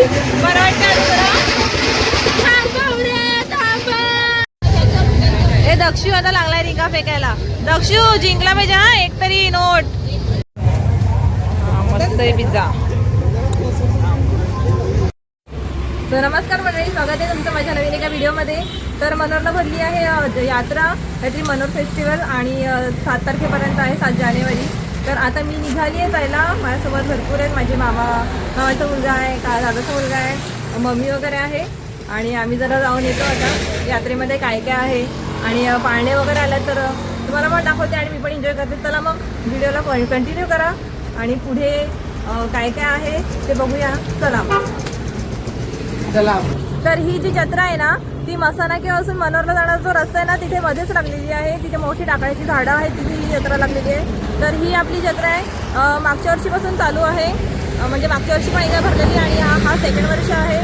बरं वाटतं. ए दक्षू आता लागलाय रिंगा फेकायला. दक्षू जिंकला पाहिजे हा एक तरी नोट. मस्त आहे पिझ्झा. तर नमस्कार मंडळी, स्वागत आहे तुमचं माझ्या नवीन एका व्हिडिओमध्ये. तर मनोरला भरली आहे यात्रा, काहीतरी मनोर फेस्टिवल, आणि 7 तारखेपर्यंत आहे, 7 जानेवारी. तर आता मी निघाली आहे जायला. माझ्यासोबत भरपूर आहेत. माझे मामाचा मुलगा आहे, दादाचा मुलगा आहे, मम्मी वगैरे आहे. आणि आम्ही जरा जाऊन येतो आता यात्रेमध्ये काय काय आहे. आणि पाळणे वगैरे आले तर तुम्हाला पण दाखवते आणि मी पण एन्जॉय करते. चला मग व्हिडिओला कंटिन्यू करा आणि पुढे काय काय आहे ते बघूया. चला. तर ही जी जत्रा आहे ना, ती मसाना किंवा मनोरला जाणारा जो रस्ता आहे ना, तिथे मध्येच लागलेली आहे. तिथे मोठी टाकळ्याची झाडं आहेत, तिथे ही जत्रा लागलेली आहे. तर ही आपली जत्रा आहे, मागच्या वर्षीपासून चालू आहे. म्हणजे मागच्या वर्षी पण एकदा भरलेली आणि हा सेकंड वर्ष आहे.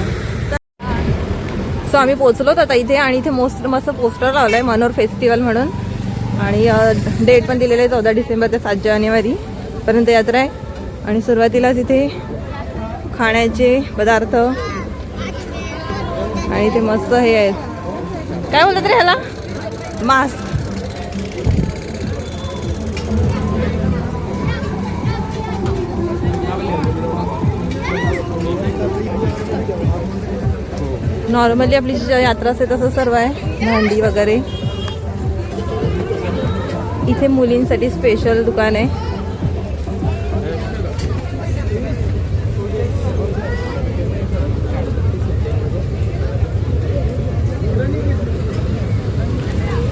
सो आम्ही पोचलो आता इथे, आणि इथे मस्त पोस्टर लावलं आहे मनोर फेस्टिवल म्हणून. आणि डेट पण दिलेलं आहे 14 डिसेंबर ते 7 जानेवारी पर्यंत यात्रा आहे. आणि सुरुवातीलाच इथे खाण्याचे पदार्थ आणि ते मस्त हे आहेत, काय बोलतात रे ह्याला, मास्क. नॉर्मली आपली जी यात्रा असते तसं सर्व आहे, भांडी वगैरे. इथे मुलींसाठी स्पेशल दुकान आहे.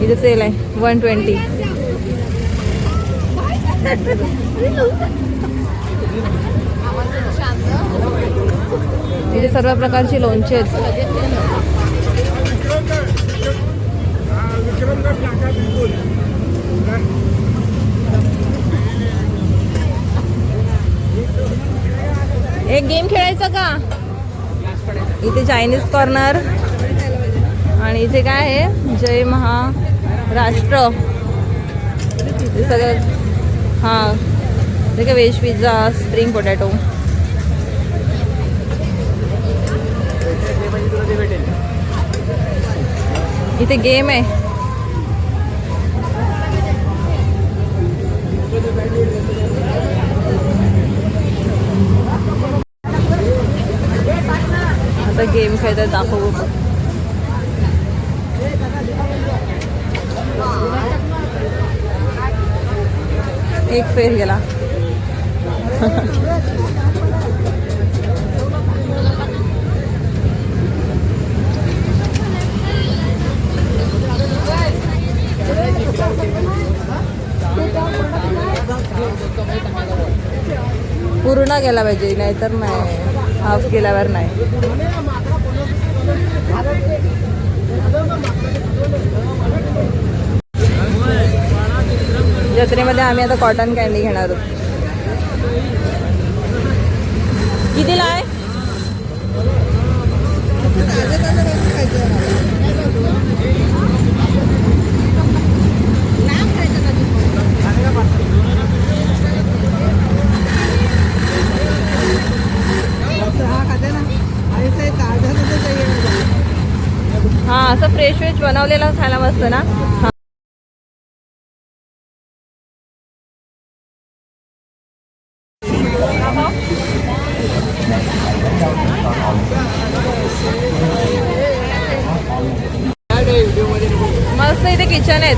इथे सेल आहे 120. इथे सर्व प्रकारची लोणचे आहेत. एक गेम खेळायचा का? इथे चायनीज कॉर्नर, आणि इथे काय आहे, जय महाराष्ट्र. हे सगळं हां, ते काय व्हेज पिझ्झा, स्प्रिंग पोटॅटो. इथे गेम आहे. आता गेम खेळतात, दाखवू. एक फेर गेला. पूर्ण गेला पाहिजे, नाहीतर नाही, हाफ गेल्यावर नाही. जत्रेमध्ये आम्ही आता कॉटन कॅन्डी घेणार आहोत. कितीला आहे? हा, असं फ्रेश वेज बनवलेलं खायला मस्त ना. मस्त इथे किचन आहेत.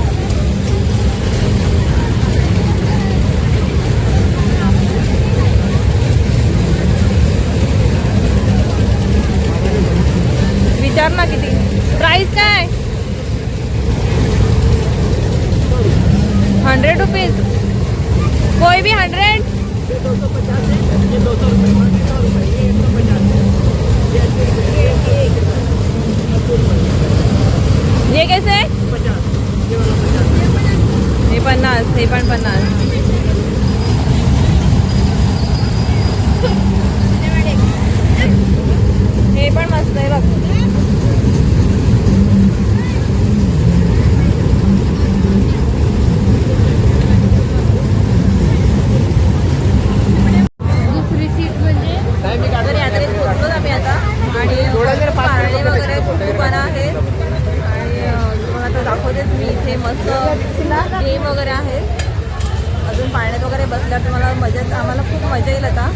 विचार ना किती प्राइस काय? 100 रुपीज. कोई भी 100. ये कैसे? हे 50. हे पण 50. हे पण मस्त आहे बघ. दुसरी सीट म्हणजे तर यात्रेत पोहोचलो आम्ही आता. वगैरे आहेत. अजून पाळण्यात वगैरे बसल्यावर तुम्हाला मजा, आम्हाला खूप मजा येईल आता.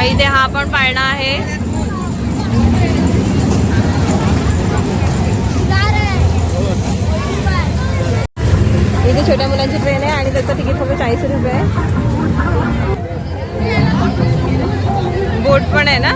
इथे हा पण पाळणा आहे. इथे छोट्या मुलांची ट्रेन आहे आणि त्याचं तिकीट फक्त 40 रुपये आहे. बोट पण आहे ना.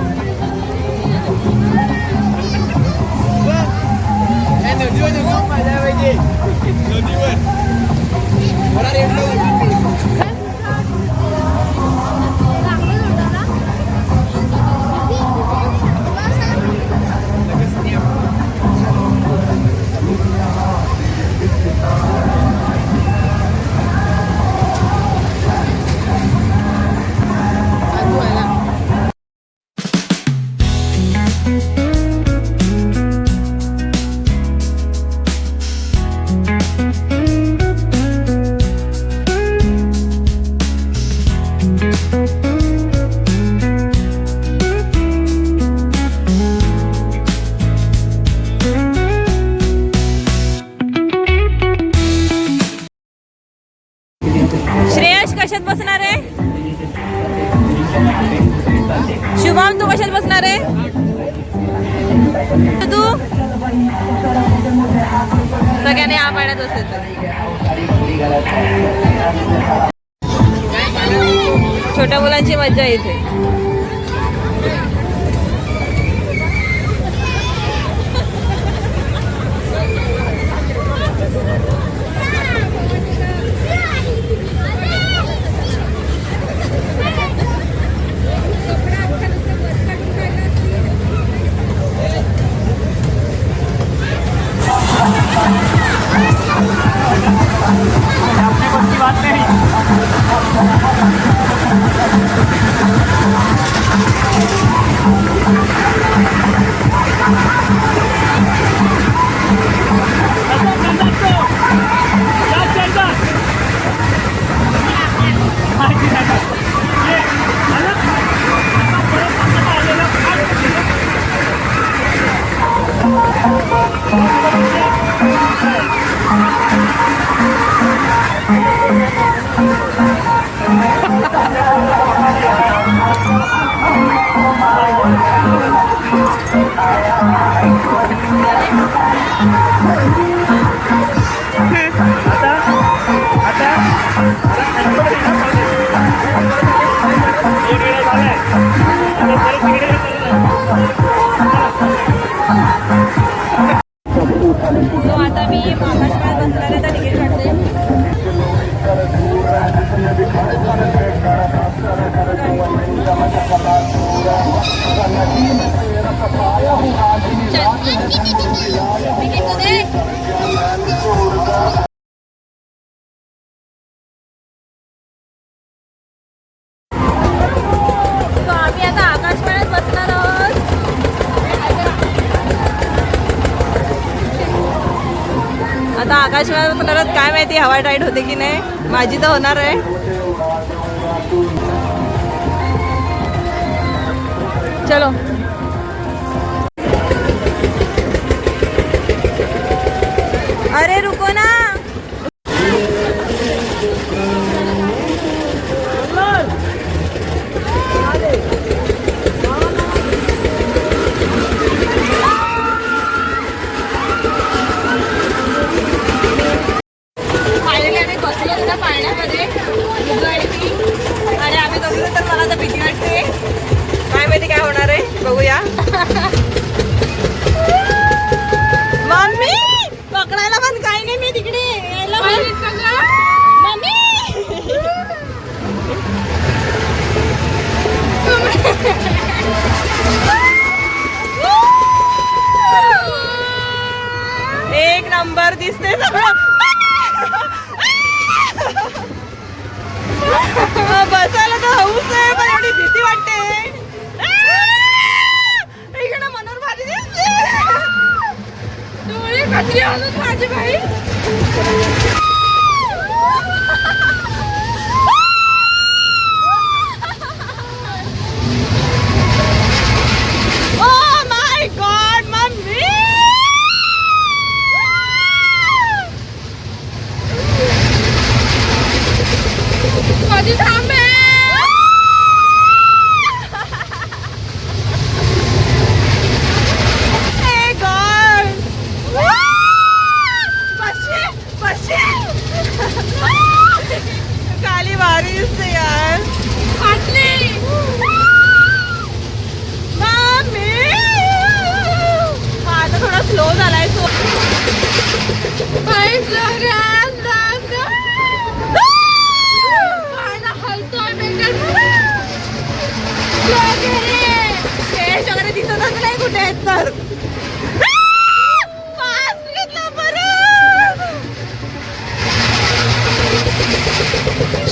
श्रेयश कशात बसणार आहे? शुभम तू कशात बसणार आहे? तू सगळ्यांनी हा पाण्यात बसायचं. छोट्या मुलांची मज्जा येते. आता मी आकाशवाण्यात बसणार आहे. तर तिकीट काढते. आम्ही आता आकाशवाण्यात बसणार आहोत. आता आकाशवाण्यात बसणार काय माहिती हवा टाईट होते की नाही. माझी तर होणार आहे. चलो अरे रुको ना. पाण्यामध्ये आणि आम्ही दोघी तर मला तर भीती वाटते. काय माहिती काय होणार आहे. 70.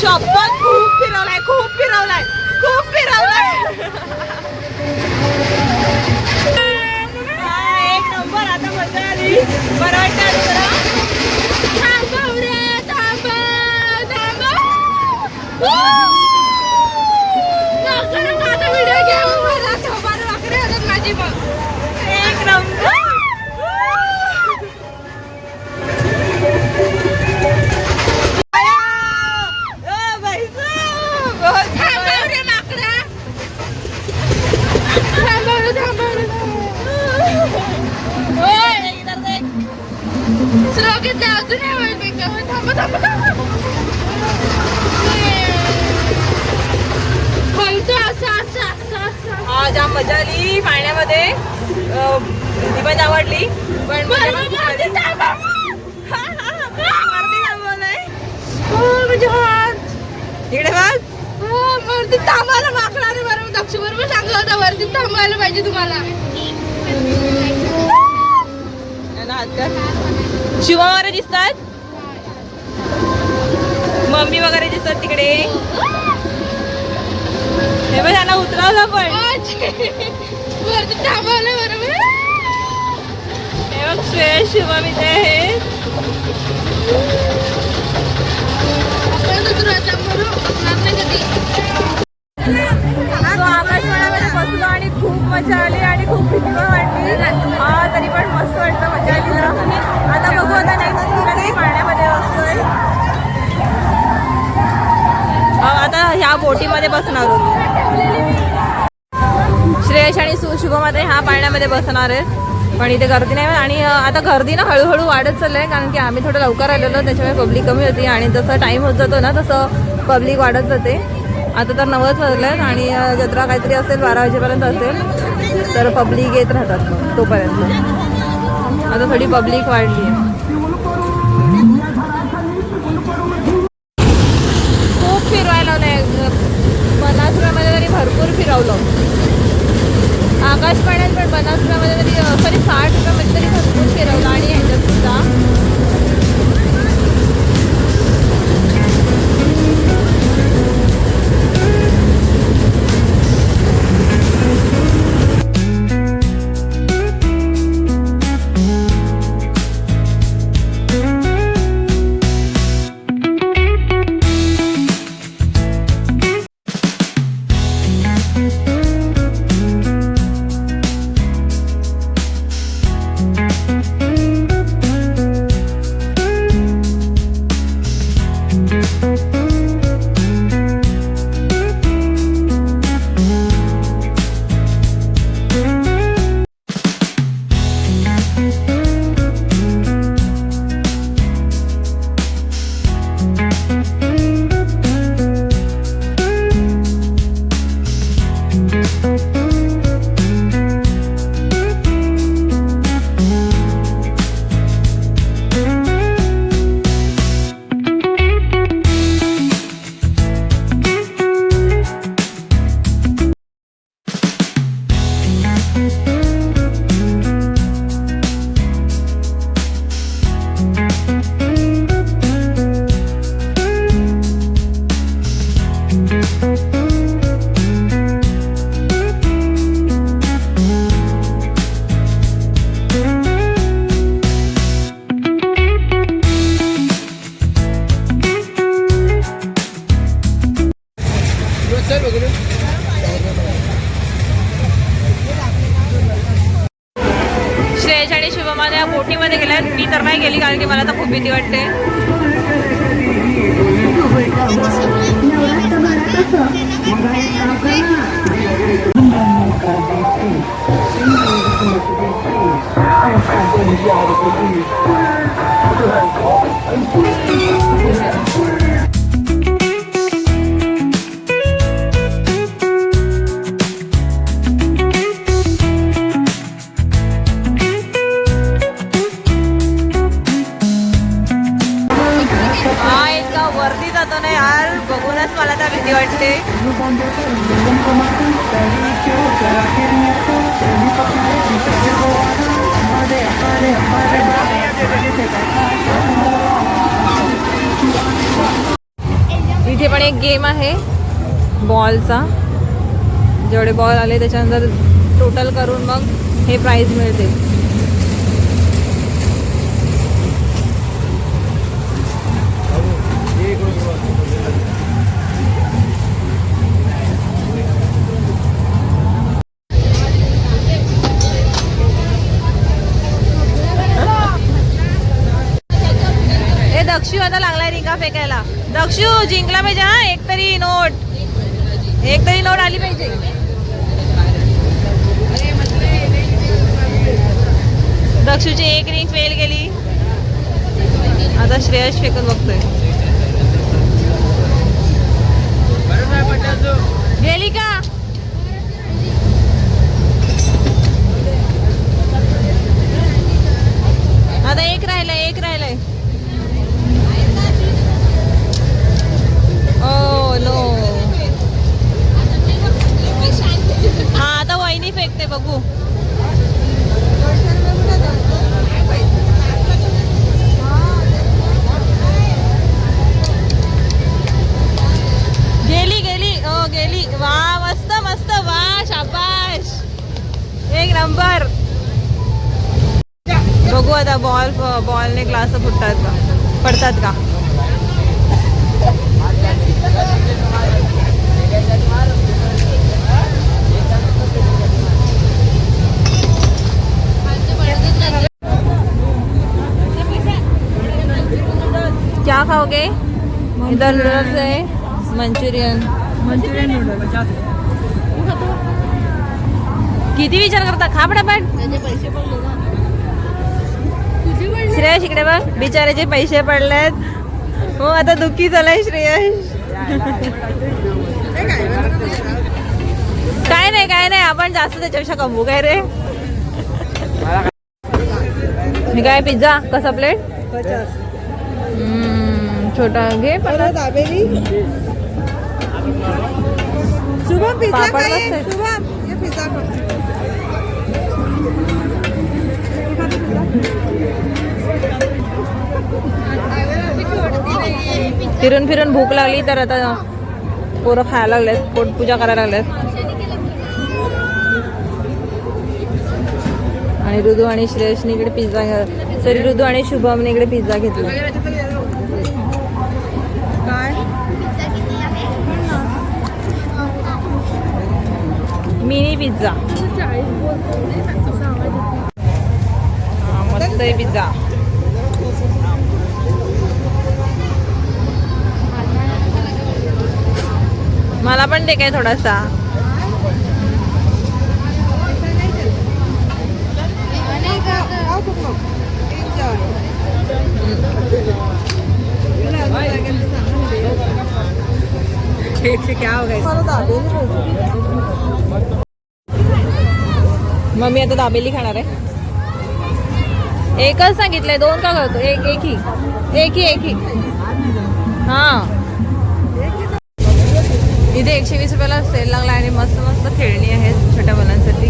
शपथ खूप फिरवलाय एक नंबर. आता मजा आली. बरं वाटतं जरा. एक नंबर. जाम मजा आली पाण्यामध्ये. ती पण आवडली पण इकडे बघ वरती थांबायला मागणार आहे. बरोबर दक्ष बरोबर सांगत होता वरती थांबायला पाहिजे तुम्हाला. शिवा वगैरे दिसतात. मम्मी वगैरे दिसतात तिकडे. हे बघ त्याला उतरवलं पण वरती थांबवलं बरोबर. हे बघ श्रेय शिवम इथे आहे. आकाशवाण्यामध्ये बसलो आणि खूप मजा आली आणि खूप भीती वाटली. तरी पण मस्त वाटतं. मजा आली जरा. आता बघू आता नेक्स्ट पाण्यामध्ये बसतोय. आता ह्या बोटीमध्ये बसणार होतो. श्रेयश आणि शुभमध्ये ह्या पाण्यामध्ये बसणार आहेत पण इथे गर्दी नाही. आणि आता गर्दी ना हळूहळू वाढत चाललंय कारण की आम्ही थोडं लवकर आलेलो त्याच्यामुळे पब्लिक कमी होती आणि जसं टाईम होत जातो ना तसं पब्लिक वाढत जाते. आता तर 9 वाजलेत आणि जत्रा काहीतरी असेल 12 वाजेपर्यंत असेल तर पब्लिक येत राहतात मग तोपर्यंत. आता थोडी पब्लिक वाढली आहे. खूप फिरवायला लावलंय. 50 रुपयामध्ये तरी भरपूर फिरवलं. आकाश पाण्यात पण 50 रुपयामध्ये तरी 60 रुपयामध्ये तरी भरपूर फिरवलं. आणि ह्याच्यात सुद्धा श्रेयश आणि शुभमा या बोटीमध्ये गेल्यात. मी तर नाही गेली कारण की मला तर खूप भीती वाटते. वरती जातो ना यार बघूनच मला तर भीती वाटते. इथे पण एक गेम आहे बॉलचा. जेवढे बॉल आले त्याच्यानंतर टोटल करून मग हे प्राइज मिळते. दक्षू आता लागलाय रिंगा फेकायला. दक्षू जिंकला पाहिजे हा. एक तरी नोट आली पाहिजे. दक्षूची एक रिंग फेल गेली. आता श्रेयस फेकून बघतोय. गेली का? आता एक राहिलंय. Oh no. हा आता वहिनी फेकते बघू. गेली. वा मस्त वा शाबाश. एक नंबर. बघू आता बॉलने ग्लास पडतात का. क्या खाओगे? इधर नूडल्स है. Manchurian noodles. किती विचार करता. खा पटापट. श्रेयस इकडे बघ. बिचाराचे पैसे पडलेत. हो आता दुःखी झालाय श्रेयस. काय नाही आपण जास्त त्याच्यापेक्षा कमवू. काय रे मी काय पिझ्झा कसा प्लेट? 50. छोटा घे. परत दाबेली. शुभम पिझ्झा खाइए. शुभम ये पिझ्झा फिरून भूक लागली तर आता पोरं खायला लागलेत. पोटपूजा करायला लागलेत. आणि ऋतू आणि श्रेयसने इकडे पिझ्झा ऋतू आणि शुभमने इकडे पिझ्झा घेतला. काय मिनी पिझ्झा. मस्त आहे पिझ्झा. मला पण दे काय थोडासा. क्या हो मम्मी आता दाबेली खाणार आहे. एकच सांगितलंय. 2 का करतो? एक ही. हा इथे 120 रुपयाला सेल लागला आणि मस्त खेळणी आहेत छोट्या मुलांसाठी.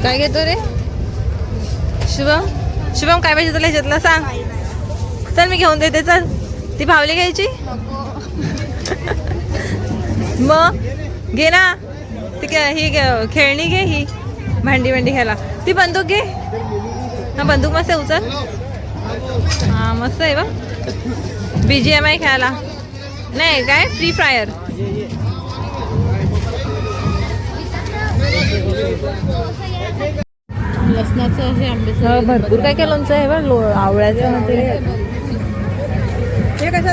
काय घेतो रे शुभम? काय पाहिजे तुला ह्याच्यातलं सांग. चल मी घेऊन देते. चल ती भावली घ्यायची. मग घे ना ती. ही खेळणी घे. ही भांडी घ्यायला. ती बंदूक घे. हा बंदूक मस्त आहे. उचल. हा मस्त आहे बा. BGMI खेळायला. नाही काय फ्री फायर. लसणाचं हे आंब्याचं भरपूर काय लोणचं आहे बा. आवळ्याचं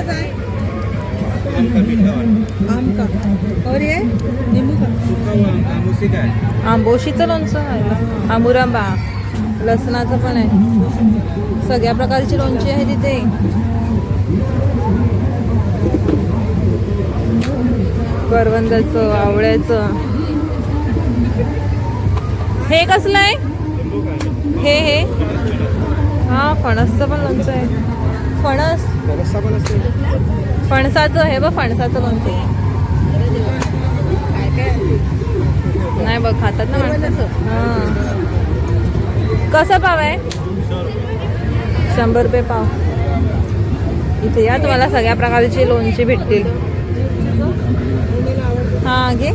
कैसा है? आम का मीठा वाला, आम का. और ये नींबू का. सूखा हुआ आम उसी का है. आंबोशीचं लोणचं आहे. आमुरांबा लसणाचं पण आहे. सगळ्या प्रकारची लोणची आहे तिथे. करवंदाचं, आवळ्याचं. हे कसलं आहे? हे हा फणसचं पण लोणचं आहे. फणस फणसाचं हे बघ फणसाचं लोणचं. नाही बघ खातात ना माणसं. हां कसं पाव आहे? 100 रुपये पाव. इथे या तुम्हाला सगळ्या प्रकारची लोणची भेटतील. हां घे.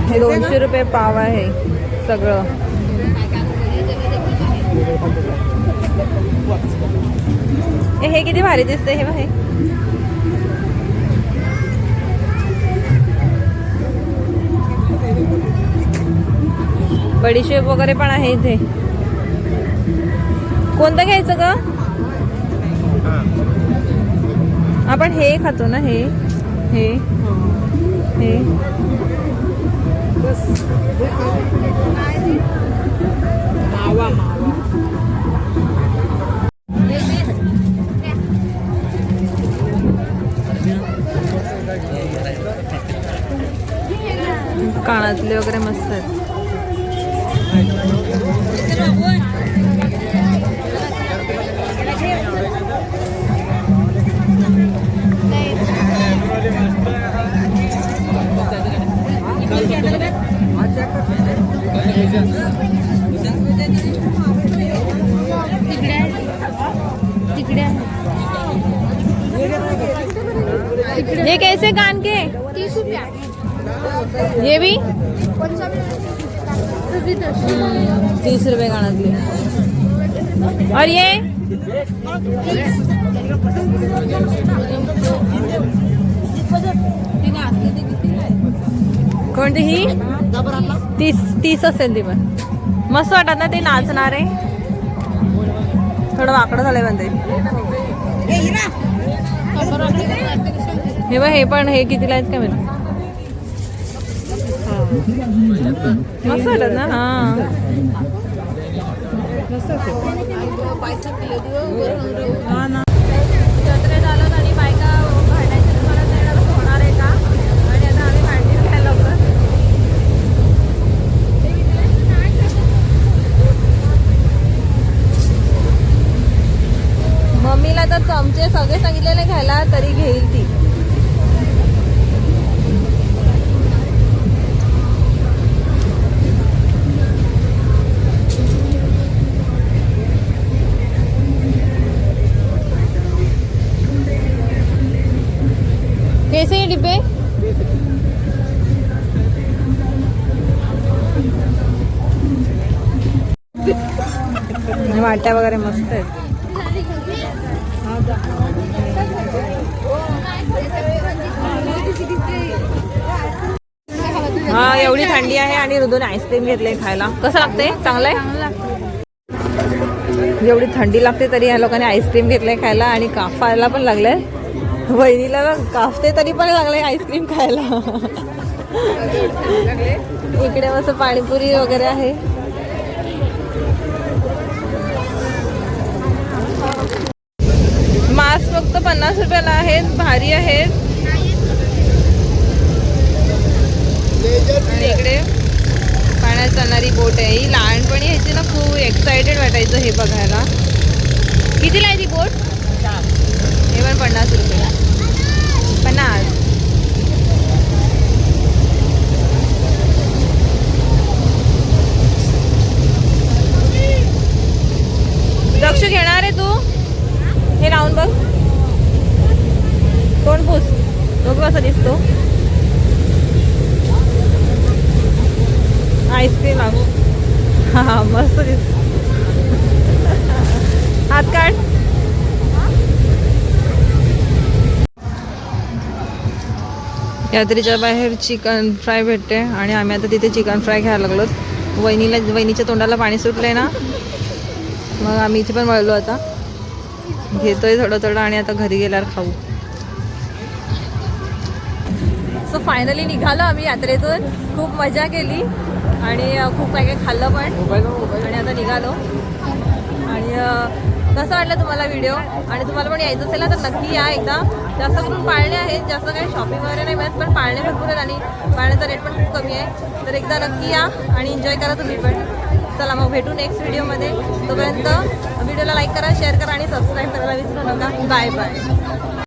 हे 200 रुपये पाव आहे सगळं. हे किती भारी दिसते. हे बघ बडीशेप वगैरे पण आहे इथे. कोणतं घ्यायचं ग? आपण हे खातो ना. हे हे हे मावा मावा. कानातले वगैरे मस्त आहेत. ये कैसे कान के? 30 रुपया. ये भी 30 रुपये कानातली. और ये कोणती ही? 30 असेल ती पण. मस्त वाटत ना ते नाचणार आहे. थोडं वाकडं झालंय म्हणते. हे बघ हे पण. हे कितीला आहेत का माहिती. मस्त वाटत ना. हा जत्रेत आलं आणि बायका भांड्याची दुकानात येणार होणार आहे का? आणि आता आम्ही भांडी घ्यायला लवकर. मम्मीला तर चमचे सगळे सांगितलेले घ्यायला तरी घेईल ती. कैसे ये डिब्बे? वाट्या वगैरे मस्त आहेत. हा एवढी थंडी आहे आणि ऋतूने आईस्क्रीम घेतले खायला. कसं लागते? चांगलं आहे. एवढी थंडी लागते तरी या लोकांनी आईस्क्रीम घेतलंय खायला आणि कापायला पण लागलंय. वहिनीला कापते तरी पण लागले आईस्क्रीम खायला. इकडे मस्त पाणीपुरी वगैरे आहे. मास्क फक्त 50 रुपयाला आहेत. भारी आहेत. आणि इकडे पाण्यात चालणारी बोट आहे. ही लहानपणी ह्याची ना खूप एक्सायटेड वाटायचं हे बघायला. कितीला आहे ती बोट? हे पण 50 रुपये. 50. दक्ष घेणार आहे तू? हे राऊंड बघ. कोण पूस बघ कसा दिसतो. आईस्क्रीम लागू. हा मस्त दिसतो. हात काढ. यात्रेच्या बाहेर चिकन फ्राय भेटते आणि आम्ही आता तिथे चिकन फ्राय घ्यायला लागलो. वहिनीच्या तोंडाला पाणी सुटलंय ना मग आम्ही इथे पण वळलो आता, घेतोय थोडं थोडं आणि आता घरी गेल्यावर खाऊ. सो फायनली निघालो आम्ही यात्रेतून. खूप मजा केली आणि खूप काय काय खाल्लं पण, आणि आता निघालो. आणि कसं वाटलं तुम्हाला व्हिडिओ? आणि तुम्हाला पण यायचं असेल ना तर नक्की या एकदा. जास्त करून पाळणे आहेत, जास्त काही शॉपिंग वगैरे नाही मिळत, पण पाळणे भरपूर आहेत आणि पाळण्याचा रेट पण खूप कमी आहे. तर एकदा नक्की या आणि एन्जॉय करा तुम्ही पण. चला मग भेटू नेक्स्ट व्हिडिओमध्ये. तोपर्यंत व्हिडिओला लाईक करा, शेअर करा आणि सबस्क्राईब करायला विसरू नका. Bye bye.